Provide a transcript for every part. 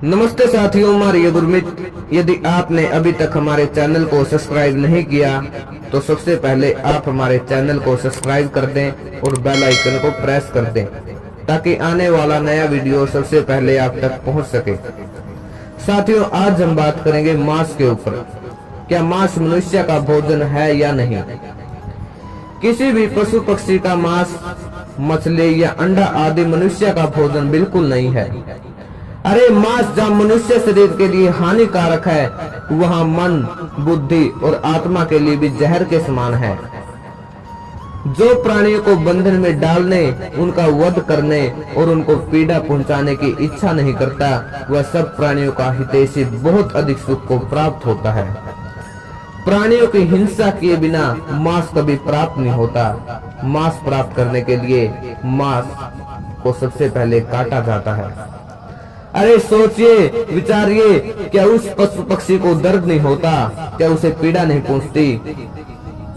नमस्ते साथियों, हमारे गुरमीत। यदि आपने अभी तक हमारे चैनल को सब्सक्राइब नहीं किया तो सबसे पहले आप हमारे चैनल को सब्सक्राइब कर दें और बेल आइकन को प्रेस कर दें ताकि आने वाला नया वीडियो सबसे पहले आप तक पहुंच सके। साथियों, आज हम बात करेंगे मांस के ऊपर। क्या मांस मनुष्य का भोजन है या नहीं? किसी भी पशु पक्षी का मांस, मछली या अंडा आदि मनुष्य का भोजन बिल्कुल नहीं है। अरे मांस जहाँ मनुष्य शरीर के लिए हानिकारक है, वहाँ मन, बुद्धि और आत्मा के लिए भी जहर के समान है। जो प्राणियों को बंधन में डालने, उनका वध करने और उनको पीड़ा पहुंचाने की इच्छा नहीं करता, वह सब प्राणियों का हितैषी बहुत अधिक सुख को प्राप्त होता है। प्राणियों की हिंसा किए बिना मांस कभी प्राप्त नहीं होता। मांस प्राप्त करने के लिए मांस को सबसे पहले काटा जाता है। अरे सोचिए, विचारिए, क्या उस पशु पक्षी को दर्द नहीं होता? क्या उसे पीड़ा नहीं पहुंचती?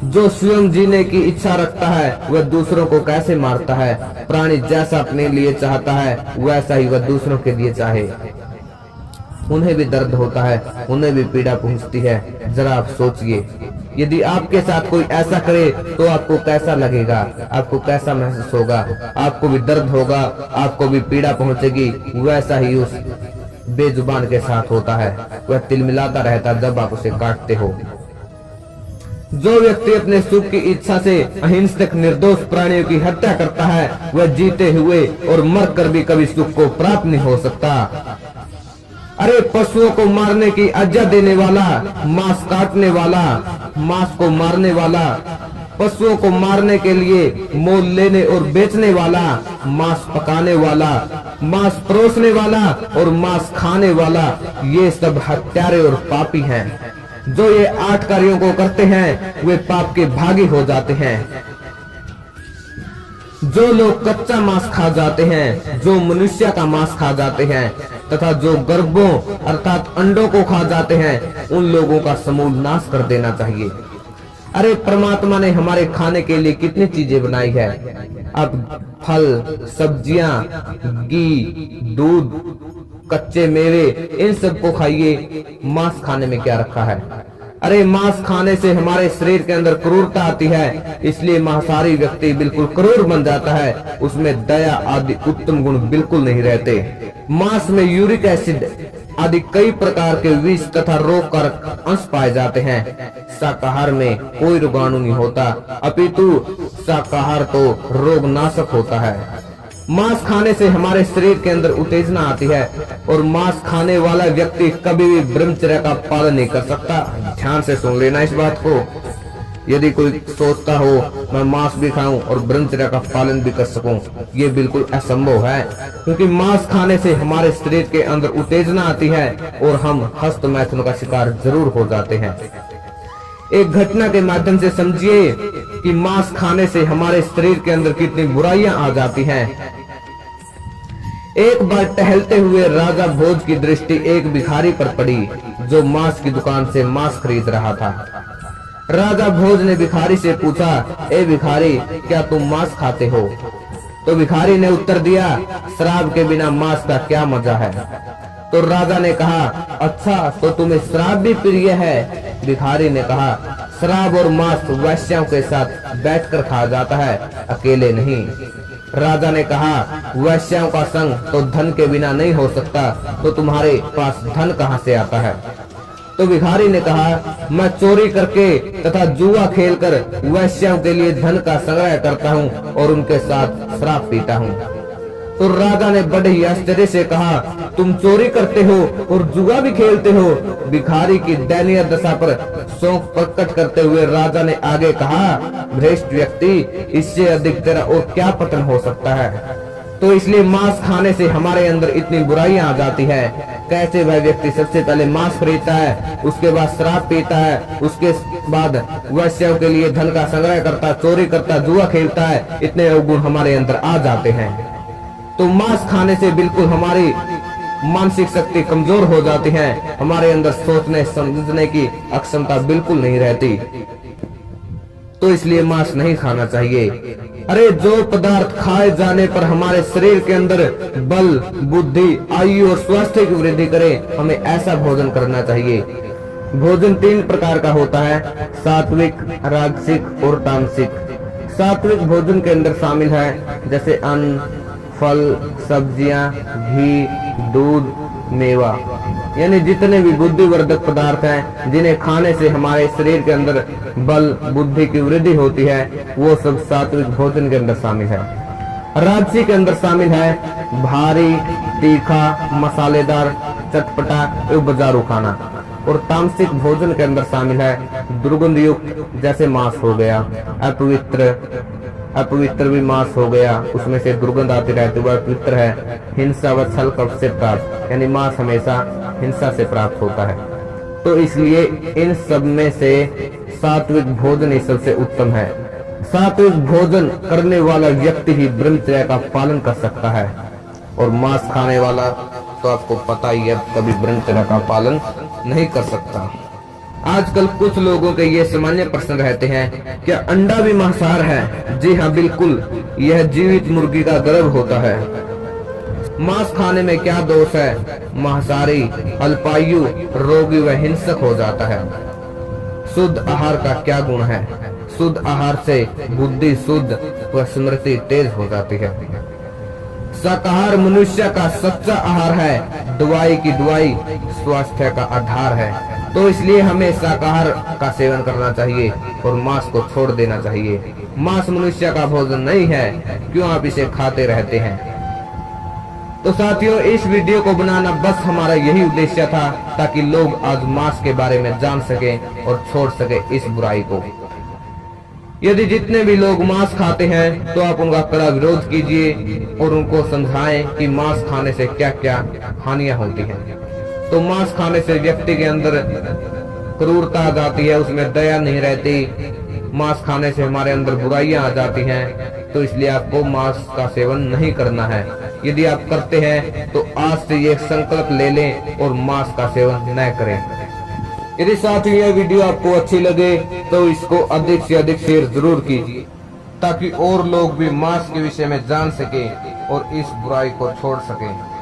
जो स्वयं जीने की इच्छा रखता है वह दूसरों को कैसे मारता है? प्राणी जैसा अपने लिए चाहता है वैसा ही वह दूसरों के लिए चाहे। उन्हें भी दर्द होता है, उन्हें भी पीड़ा पहुंचती है। जरा आप सोचिए, यदि आपके साथ कोई ऐसा करे तो आपको कैसा लगेगा? आपको कैसा महसूस होगा? आपको भी दर्द होगा, आपको भी पीड़ा पहुंचेगी। वैसा ही उस बेजुबान के साथ होता है, वह तिलमिलाता रहता जब आप उसे काटते हो। जो व्यक्ति अपने सुख की इच्छा से अहिंसक निर्दोष प्राणियों की हत्या करता है, वह जीते हुए और मरकर भी कभी सुख को प्राप्त नहीं हो सकता। अरे पशुओं को मारने की आज्ञा देने वाला, मांस काटने वाला, मांस को मारने वाला, पशुओं को मारने के लिए मोल लेने और बेचने वाला, मांस पकाने वाला, मांस परोसने वाला और मांस खाने वाला, ये सब हत्यारे और पापी हैं। जो ये 8 कार्यों को करते हैं वे पाप के भागी हो जाते हैं। जो लोग कच्चा मांस खा जाते हैं, जो मनुष्य का मांस खा जाते हैं तथा जो गर्भों अर्थात अंडों को खा जाते हैं, उन लोगों का समूल नाश कर देना चाहिए। अरे परमात्मा ने हमारे खाने के लिए कितनी चीजें बनाई है। अब फल, सब्जियां, घी, दूध, कच्चे मेवे, इन सब को खाइए। मांस खाने में क्या रखा है? अरे मांस खाने से हमारे शरीर के अंदर क्रूरता आती है, इसलिए मांसाहारी व्यक्ति बिल्कुल क्रूर बन जाता है। उसमें दया आदि उत्तम गुण बिल्कुल नहीं रहते। मांस में यूरिक एसिड आदि कई प्रकार के विष तथा रोगकारक अंश पाए जाते हैं। शाकाहार में कोई रोगाणु नहीं होता, अपितु शाकाहार तो रोगनाशक होता है। मांस खाने से हमारे शरीर के अंदर उत्तेजना आती है और मांस खाने वाला व्यक्ति कभी भी ब्रह्मचर्य का पालन नहीं कर सकता। ध्यान से सुन लेना इस बात को। यदि कोई सोचता हो मैं मांस भी खाऊं और ब्रह्मचर्य का पालन भी कर सकूं, ये बिल्कुल असंभव है, क्योंकि मांस खाने से हमारे शरीर के अंदर उत्तेजना आती है और हम हस्त मैथुन का शिकार जरूर हो जाते हैं। एक घटना के माध्यम से समझिए कि मांस खाने से हमारे शरीर के अंदर कितनी बुराइयां आ जाती हैं। एक बार टहलते हुए राजा भोज की दृष्टि एक भिखारी पर पड़ी जो मांस की दुकान से मांस खरीद रहा था। राजा भोज ने भिखारी से पूछा, ए भिखारी, क्या तुम मांस खाते हो? तो भिखारी ने उत्तर दिया, शराब के बिना मांस का क्या मजा है। तो राजा ने कहा, अच्छा तो तुम्हें शराब भी प्रिय है? भिखारी ने कहा, शराब और मांस वैश्यों के साथ बैठकर खाया जाता है, अकेले नहीं। राजा ने कहा, वैश्यों का संग तो धन के बिना नहीं हो सकता, तो तुम्हारे पास धन कहाँ से आता है? तो भिखारी ने कहा, मैं चोरी करके तथा जुआ खेलकर वैश्यों के लिए धन का संग्रह करता हूँ और उनके साथ शराब पीता हूँ। तो राजा ने बड़े ही आश्चर्य से कहा, तुम चोरी करते हो और जुआ भी खेलते हो? भिखारी की दयनीय दशा पर शोक प्रकट करते हुए राजा ने आगे कहा, भ्रष्ट व्यक्ति, इससे अधिक तेरा और क्या पतन हो सकता है? तो इसलिए मांस खाने से हमारे अंदर इतनी बुराइयां आ जाती है। कैसे वह व्यक्ति सबसे पहले मांस खरीदता है, उसके बाद शराब पीता है, उसके बाद वैश्यों के लिए धन का संग्रह करता, चोरी करता, जुआ खेलता है, इतने अवगुण हमारे अंदर आ जाते हैं। तो मांस खाने से बिल्कुल हमारी मानसिक शक्ति कमजोर हो जाती है, हमारे अंदर सोचने समझने की अक्षमता बिल्कुल नहीं रहती। तो इसलिए मांस नहीं खाना चाहिए। अरे जो पदार्थ खाए जाने पर हमारे शरीर के अंदर बल, बुद्धि, आयु और स्वास्थ्य की वृद्धि करे, हमें ऐसा भोजन करना चाहिए। भोजन 3 प्रकार का होता है, सात्विक, राजसिक और तामसिक। सात्विक भोजन के अंदर शामिल है जैसे अन्न, फल, सब्जियां, घी, दूध, मेवा, यानी जितने भी बुद्धिवर्धक पदार्थ हैं जिन्हें खाने से हमारे शरीर के अंदर बल, बुद्धि की वृद्धि होती है, वो सब सात्विक भोजन के अंदर शामिल है। राजसी के अंदर शामिल है भारी, तीखा, मसालेदार, चटपटा एवं बाजारू खाना। और तामसिक भोजन के अंदर शामिल है दुर्गंध युक्त, जैसे मांस हो गया, अपवित्र भी मांस हो गया, उसमें से दुर्गंध आती रहती है, वह अपवित्र है। हिंसा व छल कपट से प्राप्त, यानी मांस हमेशा हिंसा से प्राप्त होता है। तो इसलिए इन सब में से सात्विक भोजन ही सबसे उत्तम है। सात्विक भोजन करने वाला व्यक्ति ही ब्रह्मचर्य का पालन कर सकता है, और मांस खाने वाला तो आपको पता ही है कभी ब्रह्मचर्य का पालन नहीं कर सकता। आजकल कुछ लोगों के ये सामान्य प्रश्न रहते हैं, क्या अंडा भी मांसाहार है? जी हाँ, बिल्कुल, यह जीवित मुर्गी का गर्भ होता है। मांस खाने में क्या दोष है? मांसाहारी अल्पायु, रोगी व हिंसक हो जाता है। शुद्ध आहार का क्या गुण है? शुद्ध आहार से बुद्धि शुद्ध व स्मृति तेज हो जाती है। शाकाहार मनुष्य का सच्चा आहार है, दवाई की दवाई, स्वास्थ्य का आधार है। तो इसलिए हमें शाकाहार का सेवन करना चाहिए और मांस को छोड़ देना चाहिए। मांस मनुष्य का भोजन नहीं है, क्यों आप इसे खाते रहते हैं? तो साथियों, इस वीडियो को बनाना बस हमारा यही उद्देश्य था, ताकि लोग आज मांस के बारे में जान सके और छोड़ सके इस बुराई को। यदि जितने भी लोग मांस खाते हैं तो आप उनका कड़ा विरोध कीजिए और उनको समझाएं कि मांस खाने से क्या क्या हानियां होती हैं। तो मांस खाने से व्यक्ति के अंदर क्रूरता आ जाती है, उसमें दया नहीं रहती। मांस खाने से हमारे अंदर बुराइयां आ जाती हैं। तो इसलिए आपको मांस का सेवन नहीं करना है। यदि आप करते हैं तो आज से ये संकल्प ले लें और मांस का सेवन न करें। यदि साथियों यह वीडियो आपको अच्छी लगे तो इसको अधिक से अधिक शेयर जरूर कीजिए, ताकि और लोग भी मांस के विषय में जान सके और इस बुराई को छोड़ सकें।